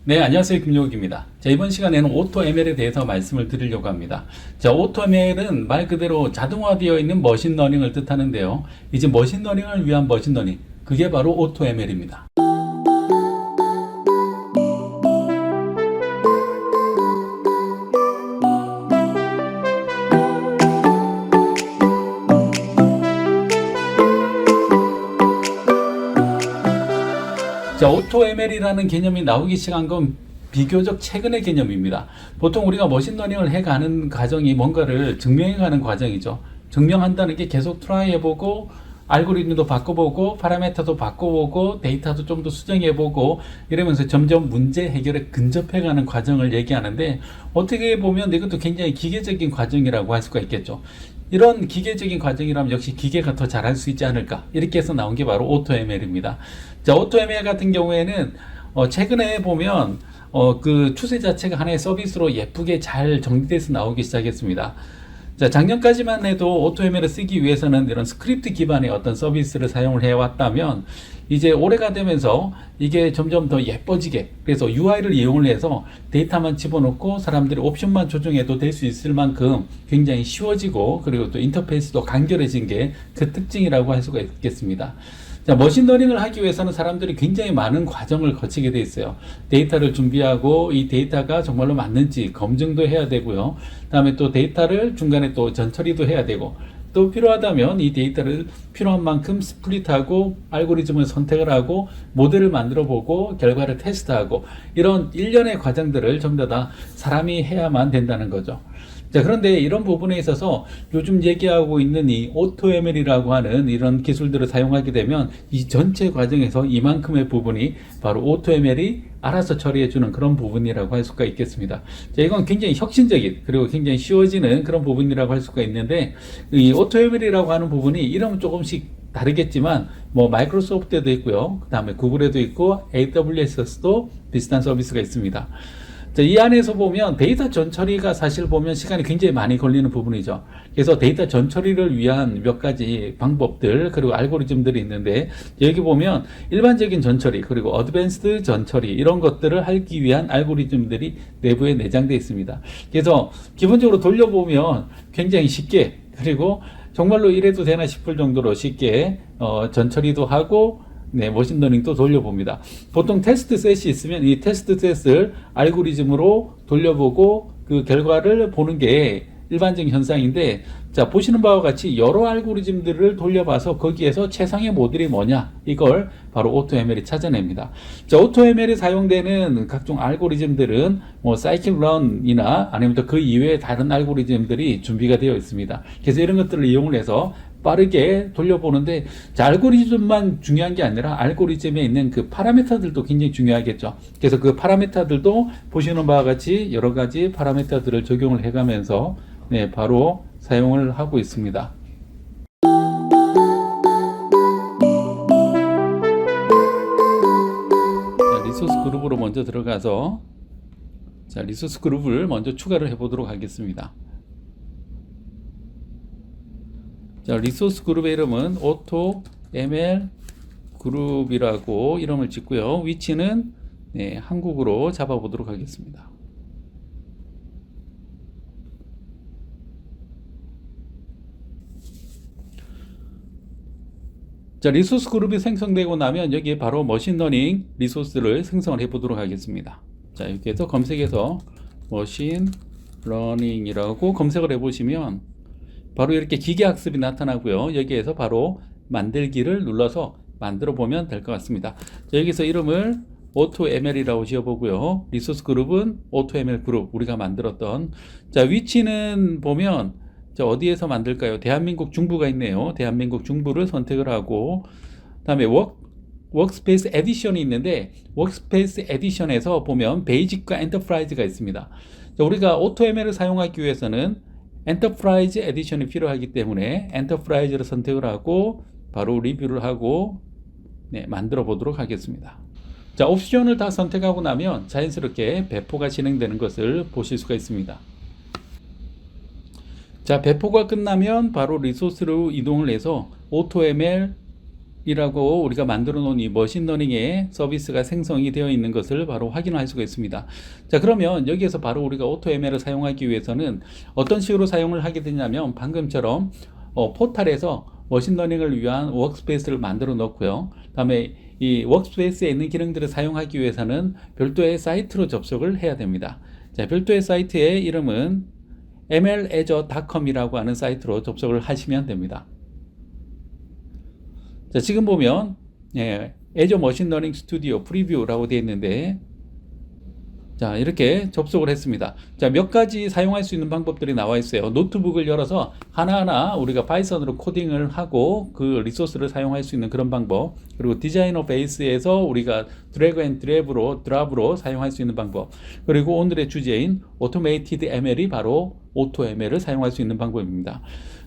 네, 안녕하세요. 김용욱입니다. 자, 이번 시간에는 오토ML에 대해서 말씀을 드리려고 합니다. 자, 오토ML은 말 그대로 자동화되어 있는 머신러닝을 뜻하는데요. 이제 머신러닝을 위한 머신러닝, 그게 바로 오토ML입니다. 자, 오토ML이라는 개념이 나오기 시작한 건 비교적 최근의 개념입니다. 보통 우리가 머신러닝을 해가는 과정이 뭔가를 증명해가는 과정이죠. 증명한다는 게 계속 트라이 해보고 알고리즘도 바꿔보고 파라미터도 바꿔보고 데이터도 좀 더 수정해보고 이러면서 점점 문제 해결에 근접해가는 과정을 얘기하는데, 어떻게 보면 이것도 굉장히 기계적인 과정이라고 할 수가 있겠죠. 이런 기계적인 과정이라면 역시 기계가 더 잘할 수 있지 않을까, 이렇게 해서 나온 게 바로 오토ML입니다. 자, 오토ML 같은 경우에는 최근에 보면 그 추세 자체가 하나의 서비스로 예쁘게 잘 정리돼서 나오기 시작했습니다. 자, 작년까지만 해도 오토ML을 쓰기 위해서는 이런 스크립트 기반의 어떤 서비스를 사용을 해왔다면, 이제 올해가 되면서 이게 점점 더 예뻐지게, 그래서 UI를 이용을 해서 데이터만 집어넣고 사람들이 옵션만 조정해도 될 수 있을 만큼 굉장히 쉬워지고, 그리고 또 인터페이스도 간결해진 게 그 특징이라고 할 수가 있겠습니다. 자, 머신러닝을 하기 위해서는 사람들이 굉장히 많은 과정을 거치게 돼 있어요. 데이터를 준비하고 이 데이터가 정말로 맞는지 검증도 해야 되고요. 다음에 또 데이터를 중간에 또 전처리도 해야 되고, 또 필요하다면 이 데이터를 필요한 만큼 스플릿하고 알고리즘을 선택을 하고 모델을 만들어 보고 결과를 테스트하고, 이런 일련의 과정들을 전부 다 사람이 해야만 된다는 거죠. 자, 그런데 이런 부분에 있어서 요즘 얘기하고 있는 이 오토ML이라고 하는 이런 기술들을 사용하게 되면 이 전체 과정에서 이만큼의 부분이 바로 오토ML이 알아서 처리해주는 그런 부분이라고 할 수가 있겠습니다. 자, 이건 굉장히 혁신적인, 그리고 굉장히 쉬워지는 그런 부분이라고 할 수가 있는데, 이 오토ML이라고 하는 부분이 이름은 조금씩 다르겠지만 뭐 마이크로소프트에도 있고요, 그 다음에 구글에도 있고 AWS에서도 비슷한 서비스가 있습니다. 자, 이 안에서 보면 데이터 전처리가 사실 보면 시간이 굉장히 많이 걸리는 부분이죠. 그래서 데이터 전처리를 위한 몇 가지 방법들, 그리고 알고리즘들이 있는데, 여기 보면 일반적인 전처리, 그리고 어드밴스드 전처리, 이런 것들을 하기 위한 알고리즘들이 내부에 내장되어 있습니다. 그래서 기본적으로 돌려보면 굉장히 쉽게, 그리고 정말로 이래도 되나 싶을 정도로 쉽게 전처리도 하고, 네, 머신러닝도 돌려봅니다. 보통 테스트 셋이 있으면 이 테스트 셋을 알고리즘으로 돌려보고 그 결과를 보는 게 일반적인 현상인데, 자, 보시는 바와 같이 여러 알고리즘들을 돌려봐서 거기에서 최상의 모델이 뭐냐, 이걸 바로 오토ML이 찾아냅니다. 자, 오토ML이 사용되는 각종 알고리즘들은 뭐 사이클런이나 아니면 또 그 이외의 다른 알고리즘들이 준비가 되어 있습니다. 그래서 이런 것들을 이용을 해서 빠르게 돌려보는데, 자, 알고리즘만 중요한 게 아니라 알고리즘에 있는 그 파라미터들도 굉장히 중요하겠죠. 그래서 그 파라미터들도 보시는 바와 같이 여러 가지 파라미터들을 적용을 해가면서 네, 바로 사용을 하고 있습니다. 자, 리소스 그룹으로 먼저 들어가서, 자, 리소스 그룹을 먼저 추가를 해보도록 하겠습니다. 자, 리소스 그룹의 이름은 오토ML 그룹이라고 이름을 짓고요. 위치는 네, 한국으로 잡아보도록 하겠습니다. 자, 리소스 그룹이 생성되고 나면 여기에 바로 머신러닝 리소스를 생성을 해보도록 하겠습니다. 자, 이렇게 해서 검색해서 머신러닝이라고 검색을 해보시면 바로 이렇게 기계학습이 나타나고요. 여기에서 바로 만들기를 눌러서 만들어 보면 될 것 같습니다. 자, 여기서 이름을 오토ML이라고 지어보고요. 리소스 그룹은 오토ML 그룹, 우리가 만들었던. 자, 위치는 보면, 자, 어디에서 만들까요? 대한민국 중부가 있네요. 대한민국 중부를 선택을 하고, 다음에 워크스페이스 에디션이 있는데, 워크스페이스 에디션에서 보면 베이직과 엔터프라이즈가 있습니다. 자, 우리가 오토ML을 사용하기 위해서는 엔터프라이즈 에디션이 필요하기 때문에 엔터프라이즈를 선택을 하고 바로 리뷰를 하고 네, 만들어 보도록 하겠습니다. 자, 옵션을 다 선택하고 나면 자연스럽게 배포가 진행되는 것을 보실 수가 있습니다. 자, 배포가 끝나면 바로 리소스로 이동을 해서 오토ML 이라고 우리가 만들어 놓은 이 머신러닝의 서비스가 생성이 되어 있는 것을 바로 확인할 수가 있습니다. 자, 그러면 여기에서 바로 우리가 AutoML을 사용하기 위해서는 어떤 식으로 사용을 하게 되냐면 방금처럼 포탈에서 머신러닝을 위한 워크스페이스를 만들어 놓고요. 다음에 이 워크스페이스에 있는 기능들을 사용하기 위해서는 별도의 사이트로 접속을 해야 됩니다. 자, 별도의 사이트의 이름은 mlazure.com이라고 하는 사이트로 접속을 하시면 됩니다. 자, 지금 보면 Azure Machine Learning Studio 프리뷰라고 되어 있는데, 자, 이렇게 접속을 했습니다. 자, 몇 가지 사용할 수 있는 방법들이 나와 있어요. 노트북을 열어서 하나하나 우리가 파이썬으로 코딩을 하고 그 리소스를 사용할 수 있는 그런 방법, 그리고 디자이너 베이스에서 우리가 드래그 앤 드랍으로 사용할 수 있는 방법, 그리고 오늘의 주제인 오토메이티드 ML이 바로 AutoML을 사용할 수 있는 방법입니다.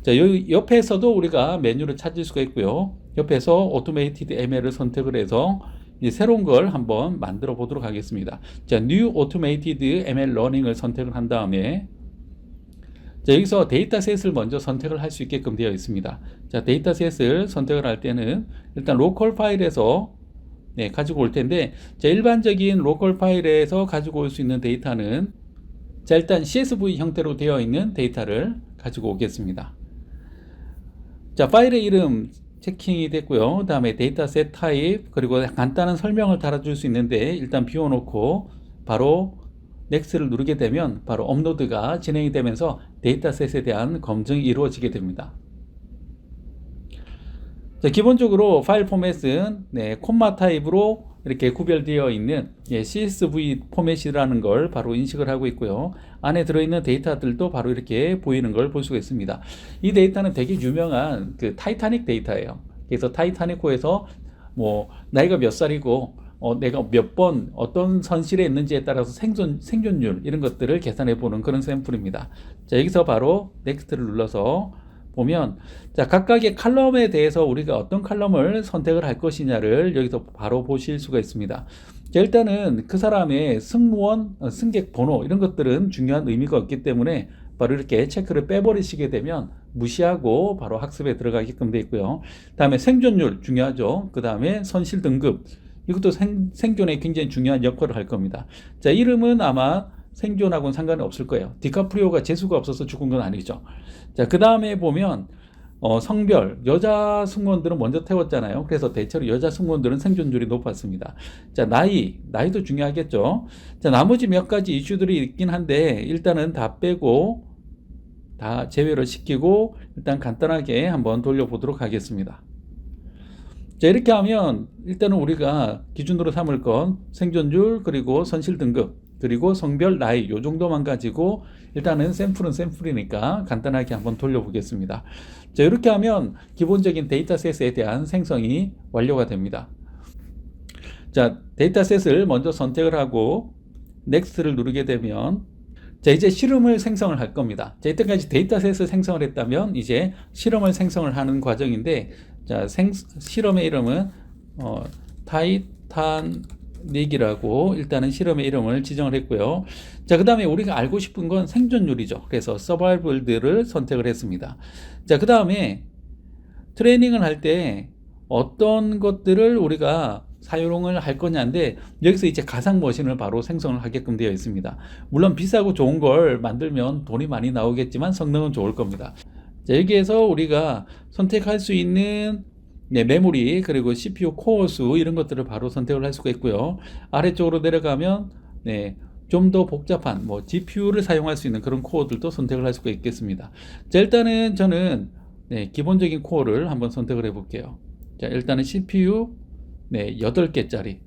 자, 여기 옆에서도 우리가 메뉴를 찾을 수가 있고요. 옆에서 오토메이티드 ML을 선택을 해서 이제 새로운 걸 한번 만들어 보도록 하겠습니다. 자, New Automated ML Learning을 선택을 한 다음에, 자, 여기서 데이터셋을 먼저 선택을 할 수 있게끔 되어 있습니다. 자, 데이터셋을 선택을 할 때는 일단 로컬 파일에서 가지고 올 텐데, 자, 일반적인 로컬 파일에서 가지고 올 수 있는 데이터는, 자, 일단 CSV 형태로 되어 있는 데이터를 가지고 오겠습니다. 자, 파일의 이름 체킹이 됐고요. 다음에 데이터셋 타입, 그리고 간단한 설명을 달아줄 수 있는데 일단 비워놓고 바로 넥스트를 누르게 되면 바로 업로드가 진행이 되면서 데이터셋에 대한 검증이 이루어지게 됩니다. 자, 기본적으로 파일 포맷은 콤마 타입으로 이렇게 구별되어 있는 CSV 포맷이라는 걸 바로 인식을 하고 있고요. 안에 들어있는 데이터들도 바로 이렇게 보이는 걸 볼 수가 있습니다. 이 데이터는 되게 유명한 그 타이타닉 데이터예요. 그래서 타이타닉호에서 뭐 나이가 몇 살이고 내가 몇 번 어떤 선실에 있는지에 따라서 생존율 이런 것들을 계산해 보는 그런 샘플입니다. 자, 여기서 바로 넥스트를 눌러서 보면, 자, 각각의 칼럼에 대해서 우리가 어떤 칼럼을 선택을 할 것이냐를 여기서 바로 보실 수가 있습니다. 자, 일단은 그 사람의 승무원, 승객 번호 이런 것들은 중요한 의미가 없기 때문에 바로 이렇게 체크를 빼버리시게 되면 무시하고 바로 학습에 들어가게끔 되어 있고요. 다음에 생존율 중요하죠. 그 다음에 선실 등급, 이것도 생존에 굉장히 중요한 역할을 할 겁니다. 자, 이름은 아마 생존하고는 상관이 없을 거예요. 디카프리오가 재수가 없어서 죽은 건 아니죠. 자, 그 다음에 보면 성별, 여자 승무원들은 먼저 태웠잖아요. 그래서 대체로 여자 승무원들은 생존율이 높았습니다. 자, 나이도 중요하겠죠. 자, 나머지 몇 가지 이슈들이 있긴 한데 일단은 다 빼고 다 제외를 시키고 일단 간단하게 한번 돌려보도록 하겠습니다. 자, 이렇게 하면 일단은 우리가 기준으로 삼을 건 생존율, 그리고 선실 등급, 그리고 성별, 나이 요 정도만 가지고 일단은 샘플은 샘플이니까 간단하게 한번 돌려보겠습니다. 자, 이렇게 하면 기본적인 데이터셋에 대한 생성이 완료가 됩니다. 자, 데이터셋을 먼저 선택을 하고 넥스트를 누르게 되면, 자, 이제 실험을 생성을 할 겁니다. 자, 이때까지 데이터셋을 생성을 했다면 이제 실험을 생성을 하는 과정인데, 자, 실험의 이름은 타이타닉이라고 일단은 실험의 이름을 지정을 했고요. 자, 그 다음에 우리가 알고 싶은 건 생존율이죠. 그래서 서바이벌들을 선택을 했습니다. 자, 그 다음에 트레이닝을 할 때 어떤 것들을 우리가 사용을 할 거냐인데, 여기서 이제 가상 머신을 바로 생성을 하게끔 되어 있습니다. 물론 비싸고 좋은 걸 만들면 돈이 많이 나오겠지만 성능은 좋을 겁니다. 자, 여기에서 우리가 선택할 수 있는 메모리, 그리고 CPU 코어 수 이런 것들을 바로 선택을 할 수가 있고요. 아래쪽으로 내려가면 좀 더 복잡한 GPU를 사용할 수 있는 그런 코어들도 선택을 할 수가 있겠습니다. 자, 일단은 저는 기본적인 코어를 한번 선택을 해 볼게요. 자, 일단은 CPU 8개짜리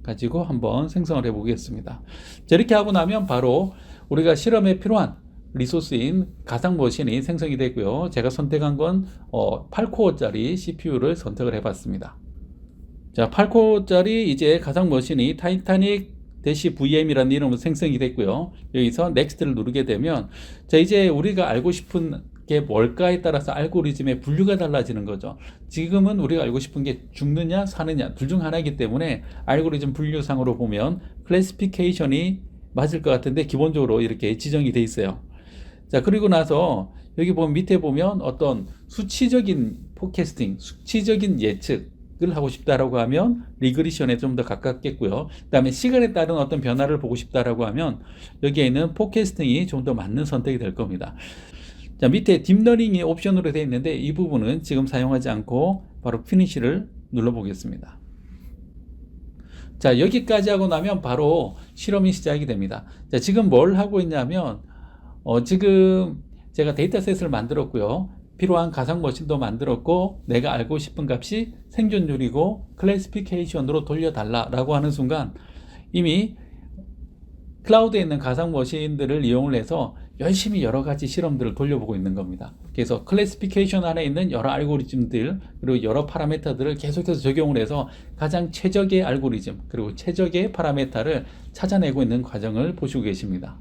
가지고 한번 생성을 해 보겠습니다. 자, 이렇게 하고 나면 바로 우리가 실험에 필요한 리소스인 가상 머신이 생성이 되고요. 제가 선택한 건 8코어짜리 CPU를 선택을 해 봤습니다. 자, 8코어짜리 이제 가상 머신이 타이타닉 VM이라는 이름으로 생성이 됐고요. 여기서 넥스트를 누르게 되면, 자, 이제 우리가 알고 싶은 게 뭘까에 따라서 알고리즘의 분류가 달라지는 거죠. 지금은 우리가 알고 싶은 게 죽느냐 사느냐 둘 중 하나이기 때문에 알고리즘 분류상으로 보면 클래시피케이션이 맞을 것 같은데 기본적으로 이렇게 지정이 돼 있어요. 자, 그리고 나서 여기 보면 밑에 보면 어떤 수치적인 포캐스팅, 수치적인 예측, 하고 싶다라고 하면 리그리션에 좀 더 가깝겠고요. 그다음에 시간에 따른 어떤 변화를 보고 싶다라고 하면 여기에는 포캐스팅이 좀 더 맞는 선택이 될 겁니다. 자, 밑에 딥러닝이 옵션으로 되어 있는데 이 부분은 지금 사용하지 않고 바로 피니시를 눌러보겠습니다. 자, 여기까지 하고 나면 바로 실험이 시작이 됩니다. 자, 지금 뭘 하고 있냐면 지금 제가 데이터셋을 만들었고요. 필요한 가상 머신도 만들었고 내가 알고 싶은 값이 생존율이고 클래시피케이션으로 돌려달라라고 하는 순간 이미 클라우드에 있는 가상 머신들을 이용을 해서 열심히 여러 가지 실험들을 돌려보고 있는 겁니다. 그래서 클래시피케이션 안에 있는 여러 알고리즘들 그리고 여러 파라미터들을 계속해서 적용을 해서 가장 최적의 알고리즘 그리고 최적의 파라미터를 찾아내고 있는 과정을 보시고 계십니다.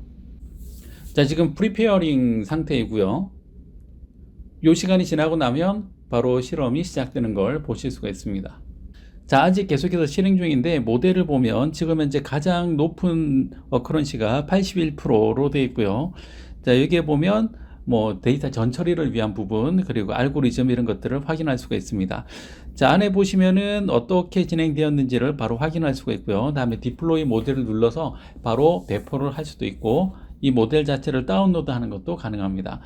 자, 지금 프리페어링 상태이고요. 이 시간이 지나고 나면 바로 실험이 시작되는 걸 보실 수가 있습니다. 자, 아직 계속해서 실행 중인데 모델을 보면 지금 현재 가장 높은 어커런시가 81%로 되어 있고요. 자, 여기에 보면 뭐 데이터 전처리를 위한 부분 그리고 알고리즘 이런 것들을 확인할 수가 있습니다. 자, 안에 보시면은 어떻게 진행되었는지를 바로 확인할 수가 있고요. 다음에 디플로이 모델을 눌러서 바로 배포를 할 수도 있고 이 모델 자체를 다운로드 하는 것도 가능합니다.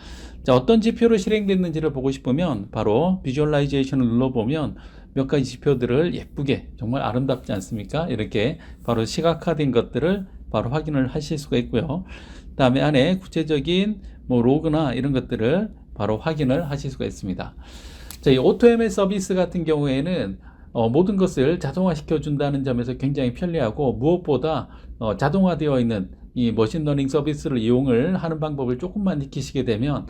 자, 어떤 지표로 실행됐는지를 보고 싶으면 바로 비주얼라이제이션을 눌러보면 몇 가지 지표들을 예쁘게 정말 아름답지 않습니까? 이렇게 바로 시각화된 것들을 바로 확인을 하실 수가 있고요. 다음에 안에 구체적인 뭐 로그나 이런 것들을 바로 확인을 하실 수가 있습니다. 자, 이 AutoML 서비스 같은 경우에는 모든 것을 자동화 시켜준다는 점에서 굉장히 편리하고 무엇보다 자동화되어 있는 이 머신러닝 서비스를 이용을 하는 방법을 조금만 익히시게 되면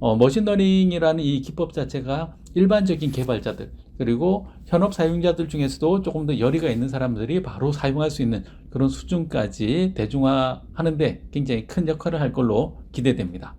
머신러닝이라는 이 기법 자체가 일반적인 개발자들 그리고 현업 사용자들 중에서도 조금 더 열의가 있는 사람들이 바로 사용할 수 있는 그런 수준까지 대중화하는데 굉장히 큰 역할을 할 걸로 기대됩니다.